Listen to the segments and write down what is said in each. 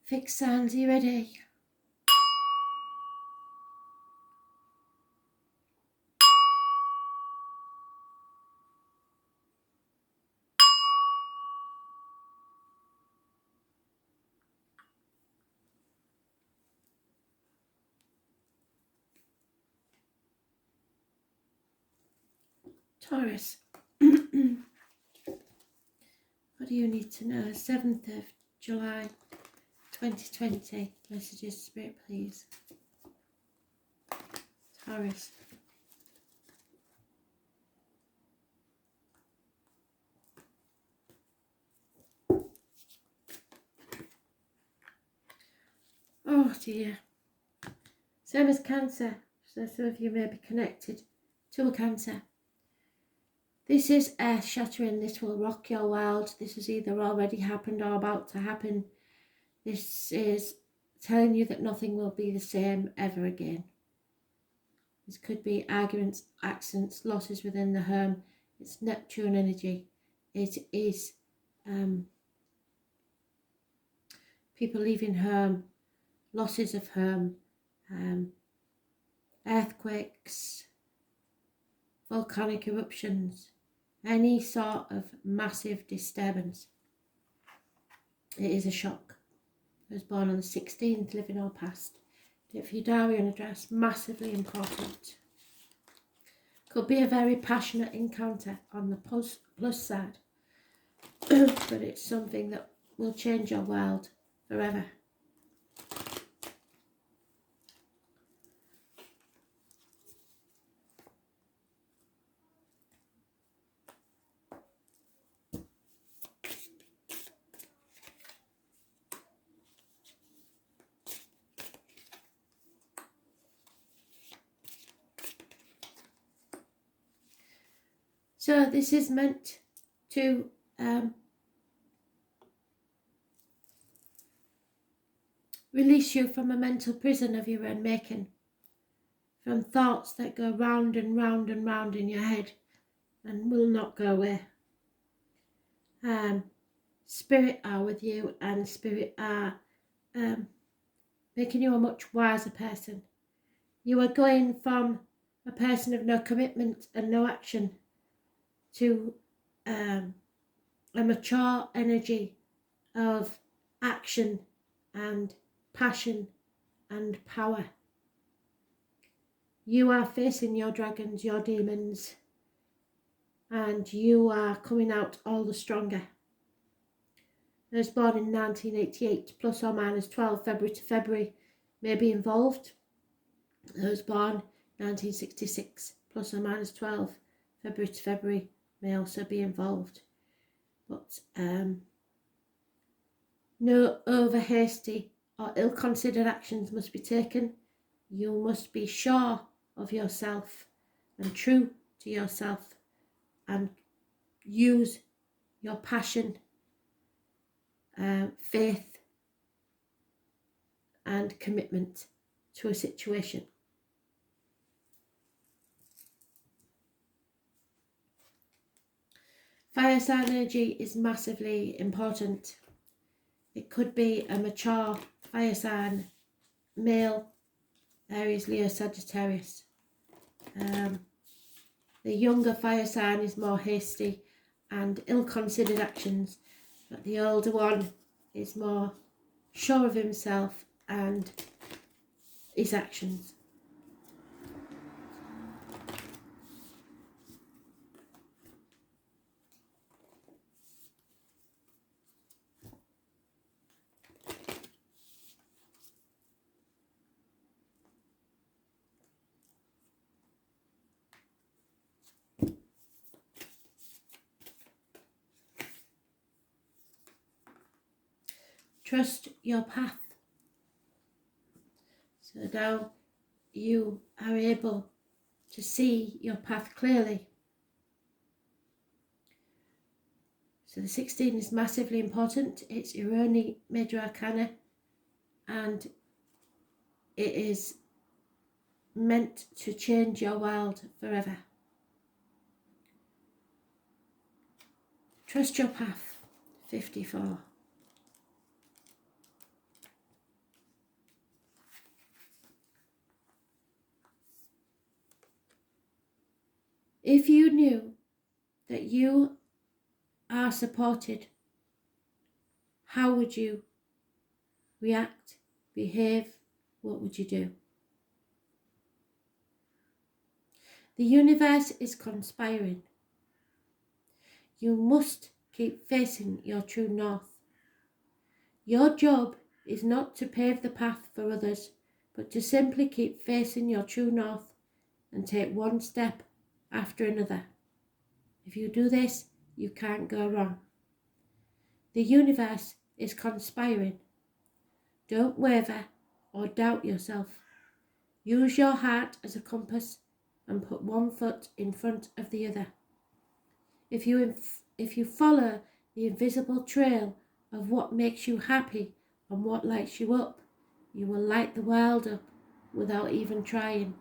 Fixed signs, are you ready? Taurus. What do you need to know? 7th of July 2020. Messages, Spirit, please. Taurus. Oh dear. Same as Cancer. So some of you may be connected to a Cancer. This is earth-shattering. This will rock your world. This has either already happened or about to happen. This is telling you that nothing will be the same ever again. This could be arguments, accidents, losses within the home. It's Neptune energy. It is people leaving home, losses of home, earthquakes, volcanic eruptions, any sort of massive disturbance. It is a shock. I was born on the 16th, living or past. Do it for your diary and address, massively important. Could be a very passionate encounter on the plus side, but it's something that will change your world forever. So this is meant to release you from a mental prison of your own making, from thoughts that go round and round and round in your head and will not go away. Spirit are with you, and Spirit are making you a much wiser person. You are going from a person of no commitment and no action to a mature energy of action and passion and power. You are facing your dragons, your demons, and you are coming out all the stronger. I was born in 1988, plus or minus 12, February to February, may be involved. I was born 1966, plus or minus 12, February to February, may also be involved. But no over hasty or ill-considered actions must be taken. You must be sure of yourself and true to yourself, and use your passion, faith and commitment to a situation. Fire sign energy is massively important. It could be a mature fire sign, male, Aries, Leo, Sagittarius. The younger fire sign is more hasty and ill-considered actions, but the older one is more sure of himself and his actions. Trust your path. So now you are able to see your path clearly. So the 16 is massively important. It's your only major arcana, and it is meant to change your world forever. Trust your path. 54. If you knew that you are supported, how would you react, behave? What would you do? The universe is conspiring. You must keep facing your true north. Your job is not to pave the path for others, but to simply keep facing your true north and take one step after another. If you do this, you can't go wrong. The universe is conspiring. Don't waver or doubt yourself. Use your heart as a compass and put one foot in front of the other. If you follow the invisible trail of what makes you happy and what lights you up, you will light the world up without even trying.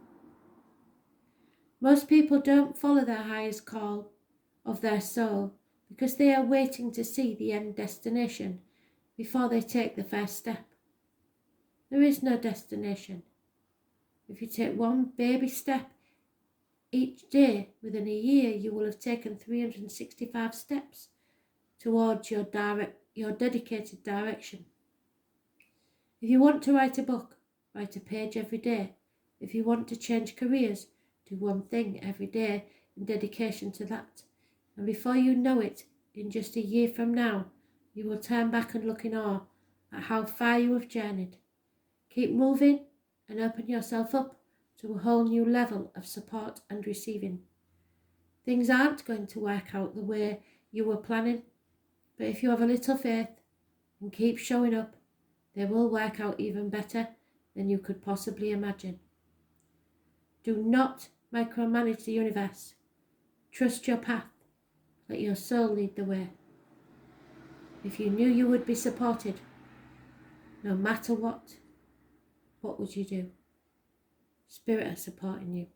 Most people don't follow their highest call of their soul because they are waiting to see the end destination before they take the first step. There is no destination. If you take one baby step each day, within a year you will have taken 365 steps towards your dedicated direction. If you want to write a book, write a page every day. If you want to change careers, do one thing every day in dedication to that. And before you know it, in just a year from now, you will turn back and look in awe at how far you have journeyed. Keep moving and open yourself up to a whole new level of support and receiving. Things aren't going to work out the way you were planning, but if you have a little faith and keep showing up, they will work out even better than you could possibly imagine. Do not micromanage the universe. Trust your path. Let your soul lead the way. If you knew you would be supported, no matter what would you do? Spirit are supporting you.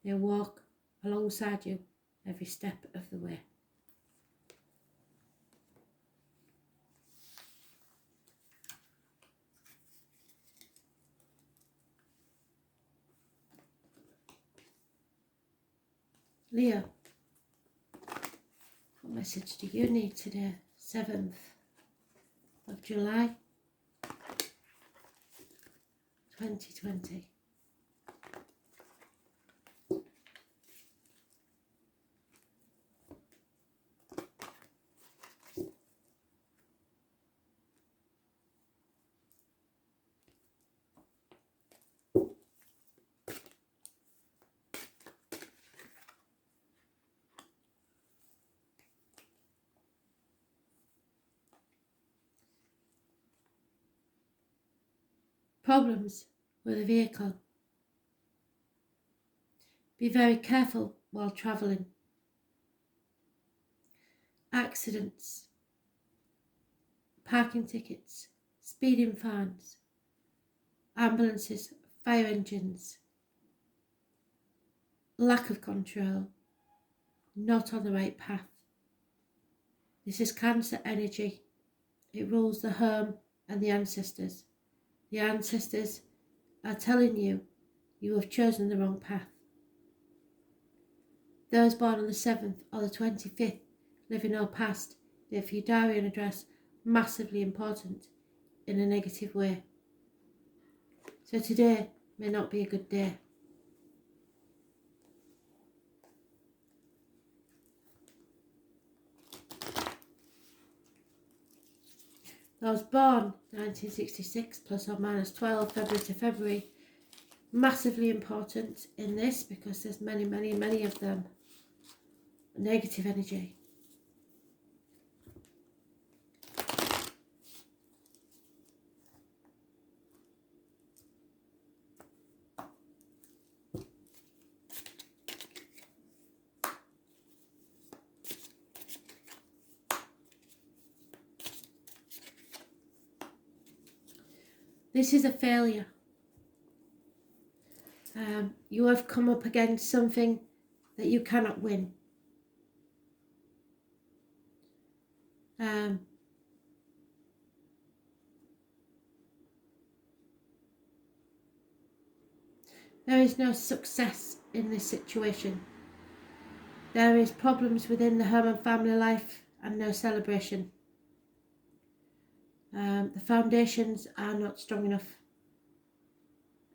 They walk alongside you every step of the way. Leo, what message do you need today? 7th of July, 2020. Problems with a vehicle. Be very careful while travelling. Accidents, parking tickets, speeding fines, ambulances, fire engines, lack of control, not on the right path. This is Cancer energy. It rules the home and the ancestors. The ancestors are telling you you have chosen the wrong path. Those born on the 7th or the 25th live in our past, therefore your diary and address massively important in a negative way. So today may not be a good day. Those born 1966 plus or minus 12 February to February, massively important in this because there's many of them. Negative energy. This is a failure. You have come up against something that you cannot win. There is no success in this situation. There is problems within the home and family life and no celebration. The foundations are not strong enough.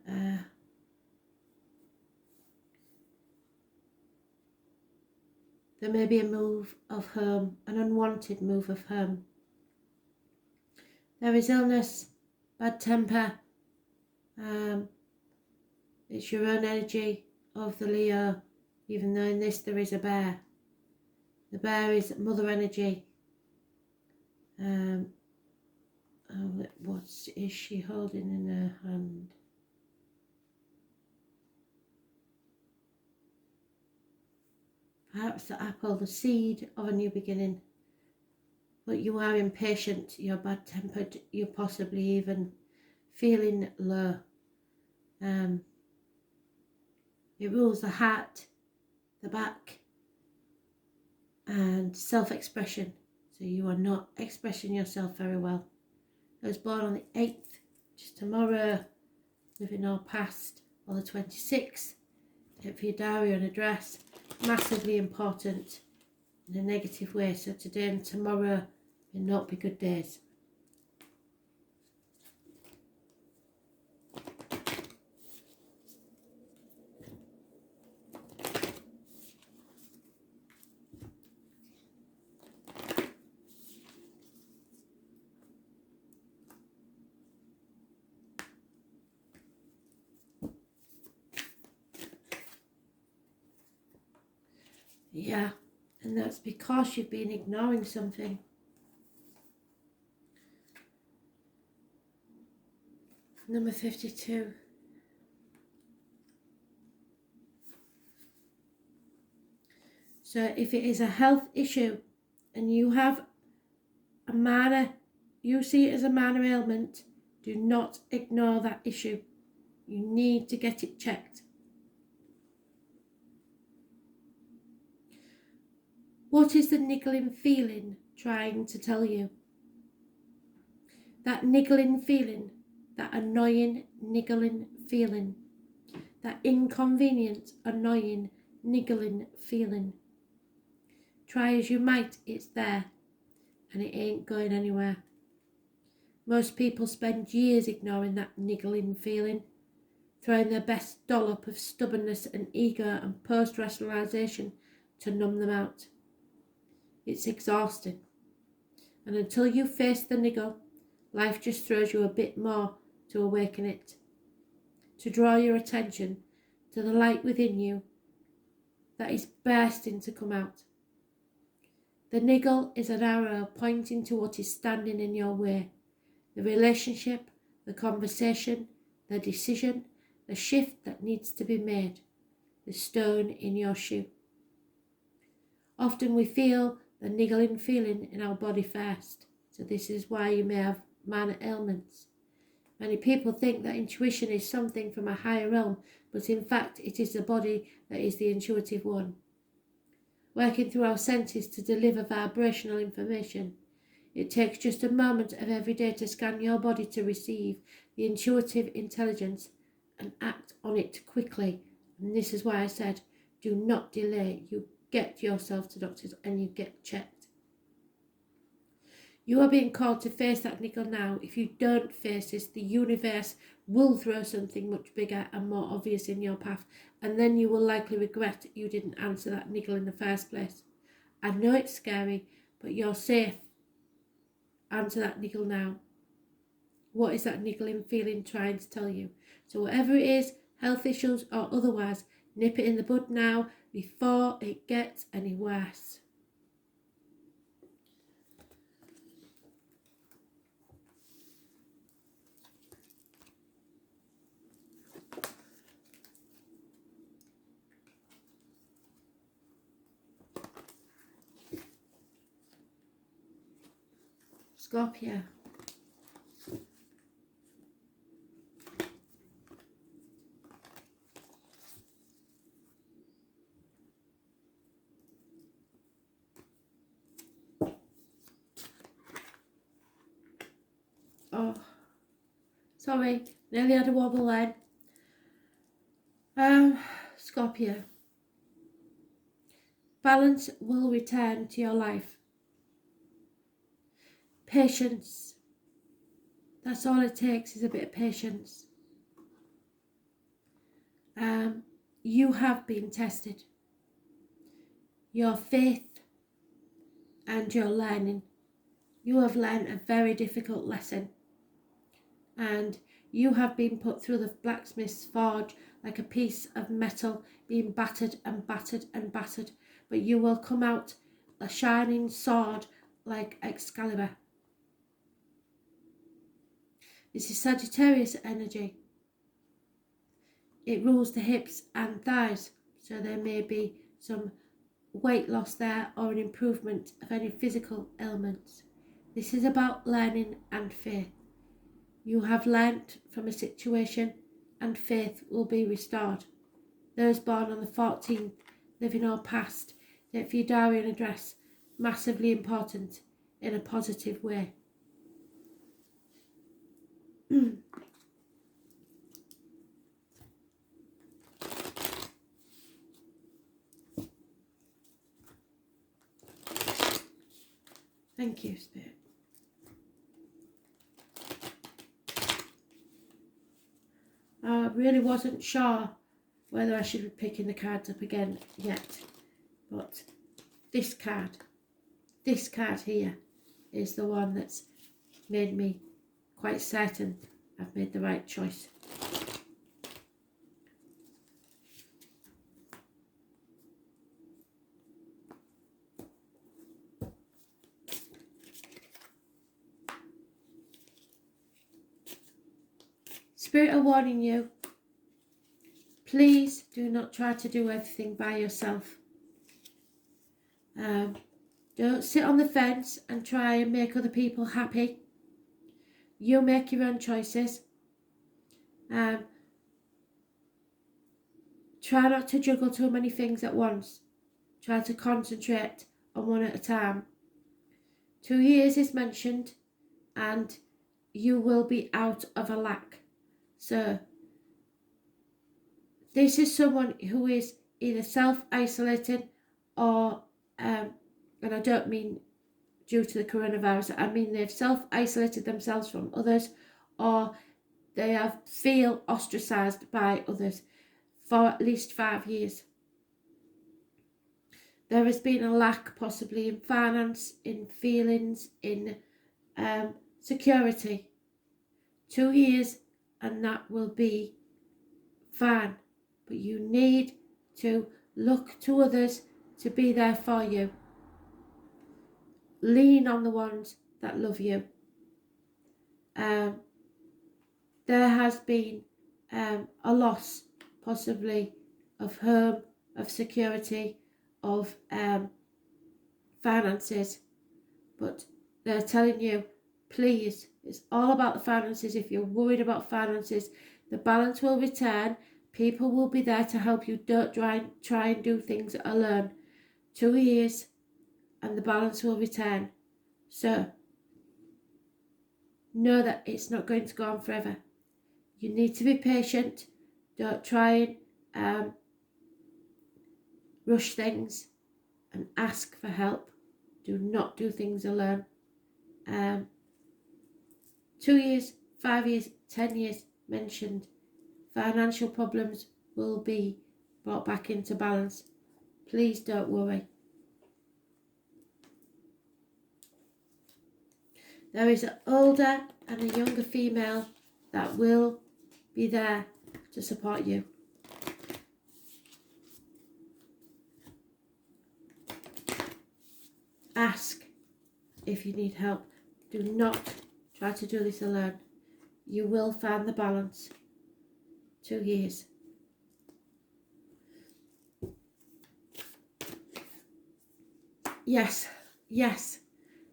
There may be a move of home, an unwanted move of home. There is illness, bad temper. It's your own energy of the Leo, even though in this there is a bear. The bear is mother energy. What is she holding in her hand? Perhaps the apple, the seed of a new beginning. But you are impatient, you're bad-tempered, you're possibly even feeling low. It rules the heart, the back, and self-expression. So you are not expressing yourself very well. I was born on the 8th, which is tomorrow, living our past, or the 26th. Take for your diary and address. Massively important in a negative way. So today and tomorrow may not be good days. Yeah, and that's because you've been ignoring something. Number 52. So if it is a health issue and you have a minor, you see it as a minor ailment, do not ignore that issue. You need to get it checked. What is the niggling feeling trying to tell you? That niggling feeling, that annoying, niggling feeling, that inconvenient, annoying, niggling feeling. Try as you might, it's there, and it ain't going anywhere. Most people spend years ignoring that niggling feeling, throwing their best dollop of stubbornness and ego and post-rationalisation to numb them out. It's exhausting. And until you face the niggle, life just throws you a bit more to awaken it, to draw your attention to the light within you that is bursting to come out. The niggle is an arrow pointing to what is standing in your way. The relationship, the conversation, the decision, the shift that needs to be made, the stone in your shoe. Often we feel the niggling feeling in our body first, so this is why you may have minor ailments. Many people think that intuition is something from a higher realm, but in fact it is the body that is the intuitive one, working through our senses to deliver vibrational information. It takes just a moment of every day to scan your body to receive the intuitive intelligence and act on it quickly. And this is why I said, do not delay. You get yourself to doctors and you get checked. You are being called to face that niggle now. If you don't face this, the universe will throw something much bigger and more obvious in your path, and then you will likely regret you didn't answer that niggle in the first place. I know it's scary, but you're safe. Answer that niggle now. What is that niggling feeling trying to tell you? So whatever it is, health issues or otherwise, nip it in the bud now before it gets any worse. Scorpio. Oh, sorry, nearly had a wobble then. Scorpio. Balance will return to your life. Patience. That's all it takes, is a bit of patience. You have been tested. Your faith and your learning. You have learned a very difficult lesson. And you have been put through the blacksmith's forge like a piece of metal, being battered and battered and battered. But you will come out a shining sword like Excalibur. This is Sagittarius energy. It rules the hips and thighs, so there may be some weight loss there or an improvement of any physical ailments. This is about learning and faith. You have learnt from a situation and faith will be restored. Those born on the 14th, living or past, get for your diary and address, massively important in a positive way. Thank you, Spirit. I really wasn't sure whether I should be picking the cards up again yet, but this card here is the one that's made me quite certain I've made the right choice. Spirit are warning you, please do not try to do everything by yourself. Don't sit on the fence and try and make other people happy. You make your own choices. Try not to juggle too many things at once. Try to concentrate on one at a time. 2 years is mentioned and you will be out of a lack. So this is someone who is either self-isolating or, and I don't mean due to the coronavirus, I mean they've self-isolated themselves from others, or they feel ostracised by others for at least 5 years. There has been a lack possibly in finance, in feelings, in security. 2 years and that will be fine. But you need to look to others to be there for you. Lean on the ones that love you. There has been a loss possibly of home, of security, of finances, but they're telling you, please, it's all about the finances. If you're worried about finances, the balance will return. People will be there to help you. Don't try and do things alone. 2 years and the balance will return. So know that it's not going to go on forever. You need to be patient. Don't try and rush things and ask for help. Do not do things alone. 2 years, 5 years, 10 years mentioned. Financial problems will be brought back into balance. Please don't worry. There is an older and a younger female that will be there to support you. Ask if you need help. Do not try to do this alone. You will find the balance. 2 years. Yes, yes.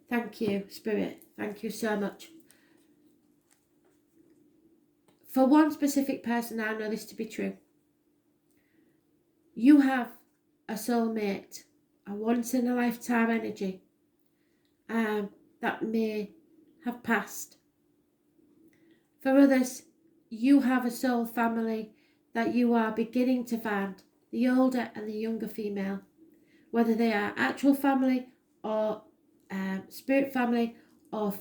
Thank you, Spirit. Thank you so much. For one specific person, I know this to be true. You have a soulmate, a once-in-a-lifetime energy that may have passed. For others, you have a soul family that you are beginning to find, the older and the younger female. whether they are actual family or spirit family or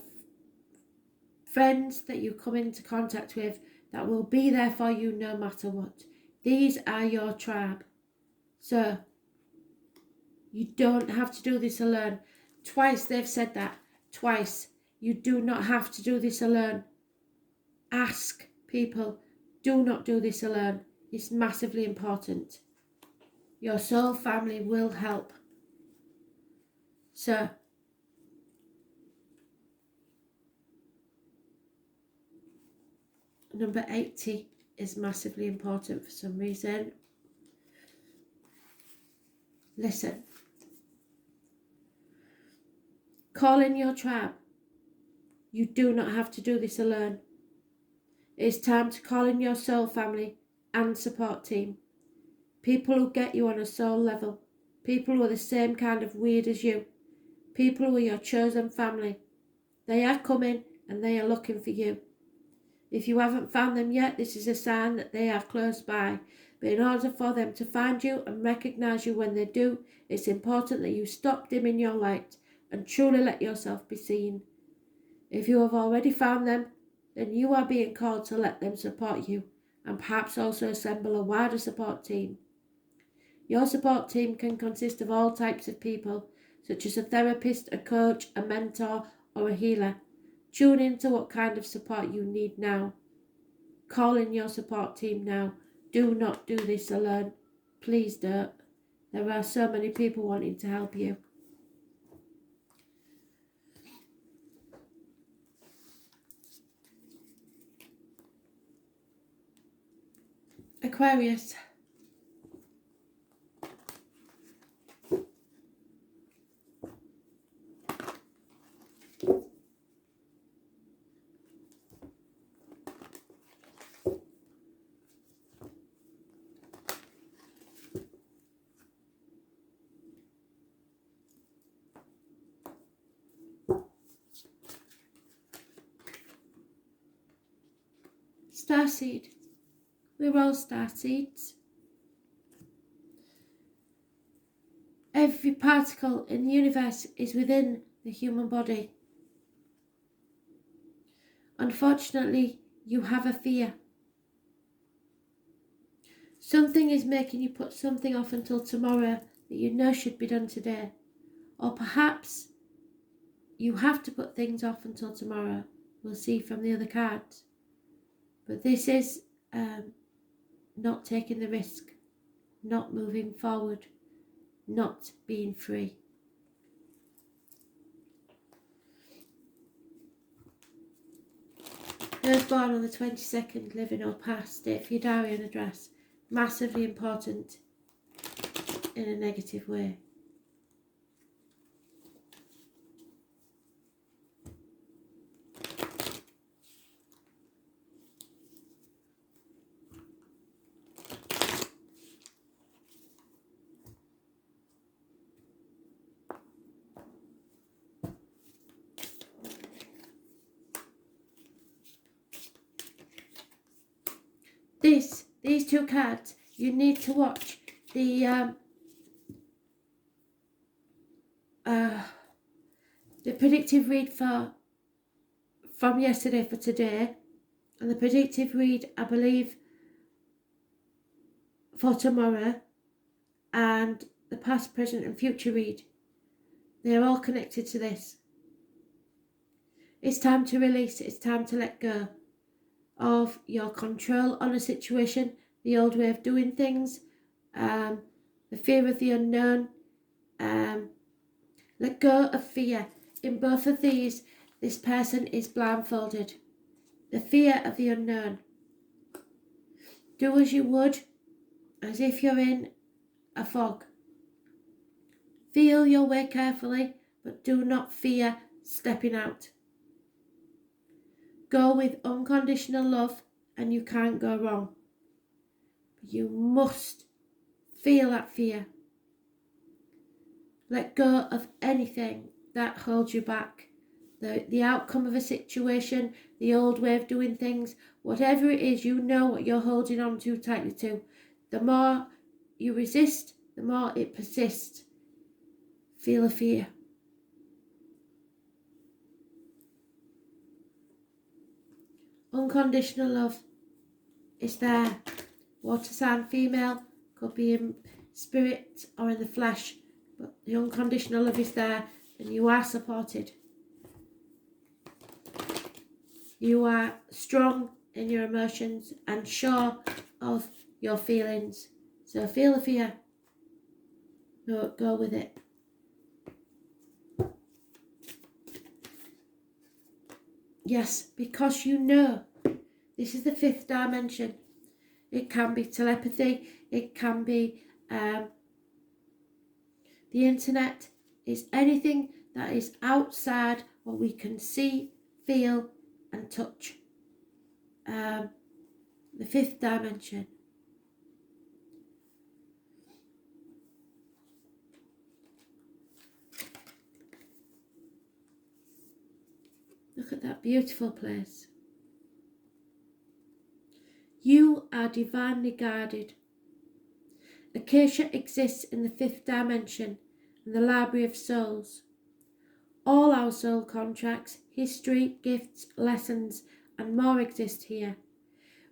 friends that you come into contact with that will be there for you no matter what. These are your tribe. So you don't have to do this alone. Twice they've said that. Twice. You do not have to do this alone. Ask people. Do not do this alone. It's massively important. Your soul family will help. So, number 80 is massively important for some reason. Listen. Call in your tribe. You do not have to do this alone. It's time to call in your soul family and support team. People who get you on a soul level. People who are the same kind of weird as you. People who are your chosen family. They are coming and they are looking for you. If you haven't found them yet, this is a sign that they are close by. But in order for them to find you and recognise you when they do, it's important that you stop dimming your light and truly let yourself be seen. If you have already found them, then you are being called to let them support you and perhaps also assemble a wider support team. Your support team can consist of all types of people, such as a therapist, a coach, a mentor, or a healer. Tune into what kind of support you need now. Call in your support team now. Do not do this alone. Please don't. There are so many people wanting to help you. Aquarius. Starseed. We're all starseeds. Every particle in the universe is within the human body. Unfortunately, you have a fear. Something is making you put something off until tomorrow that you know should be done today. Or perhaps you have to put things off until tomorrow. We'll see from the other cards. But this is not taking the risk, not moving forward, not being free. Those born on the 22nd, living or past, date for your diary and address. Massively important in a negative way. These two cards, you need to watch the predictive read from yesterday for today, and the predictive read, I believe, for tomorrow, and the past, present and future read. They're all connected to this. It's time to release, it's time to let go of your control on a situation, the old way of doing things, the fear of the unknown. Let go of fear. In both of these, this person is blindfolded. The fear of the unknown. Do as you would, as if you're in a fog. Feel your way carefully, but do not fear stepping out. Go with unconditional love and you can't go wrong. But you must feel that fear. Let go of anything that holds you back. The outcome of a situation, the old way of doing things, whatever it is, you know what you're holding on too tightly to. The more you resist, the more it persists. Feel the fear. Unconditional love is there. Water sign female, could be in spirit or in the flesh, but the unconditional love is there and you are supported. You are strong in your emotions and sure of your feelings. So feel the fear. No, go with it. Yes, because you know. This is the 5th dimension. It can be telepathy. It can be the internet. It's anything that is outside what we can see, feel and touch. The 5th dimension. Look at that beautiful place. You are divinely guided. Acacia exists in the 5th dimension and the Library of Souls. All our soul contracts, history, gifts, lessons and more exist here.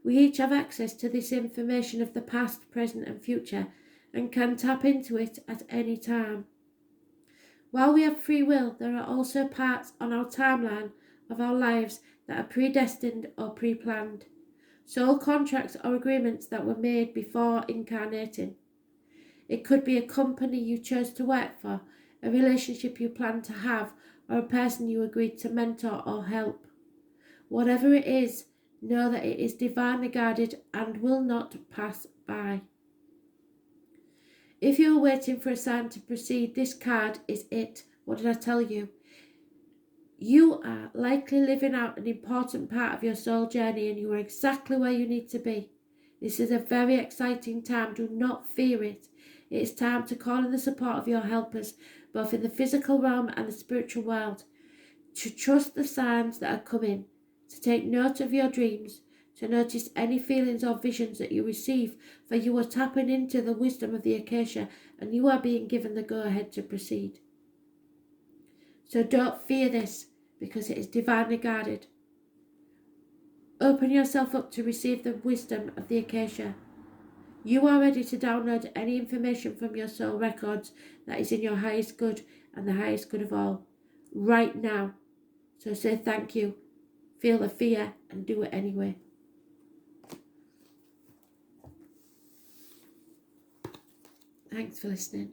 We each have access to this information of the past, present and future and can tap into it at any time. While we have free will, there are also parts on our timeline of our lives that are predestined or pre-planned. Soul contracts or agreements that were made before incarnating. It could be a company you chose to work for, a relationship you plan to have, or a person you agreed to mentor or help. Whatever it is, know that it is divinely guided and will not pass by. If you are waiting for a sign to proceed, this card is it. What did I tell you? You are likely living out an important part of your soul journey and you are exactly where you need to be. This is a very exciting time. Do not fear it. It is time to call in the support of your helpers, both in the physical realm and the spiritual world, to trust the signs that are coming, to take note of your dreams, to notice any feelings or visions that you receive, for you are tapping into the wisdom of the Acacia and you are being given the go-ahead to proceed. So don't fear this, because it is divinely guided. Open yourself up to receive the wisdom of the Acacia. You are ready to download any information from your soul records that is in your highest good and the highest good of all, right now. So say thank you, feel the fear and do it anyway. Thanks for listening.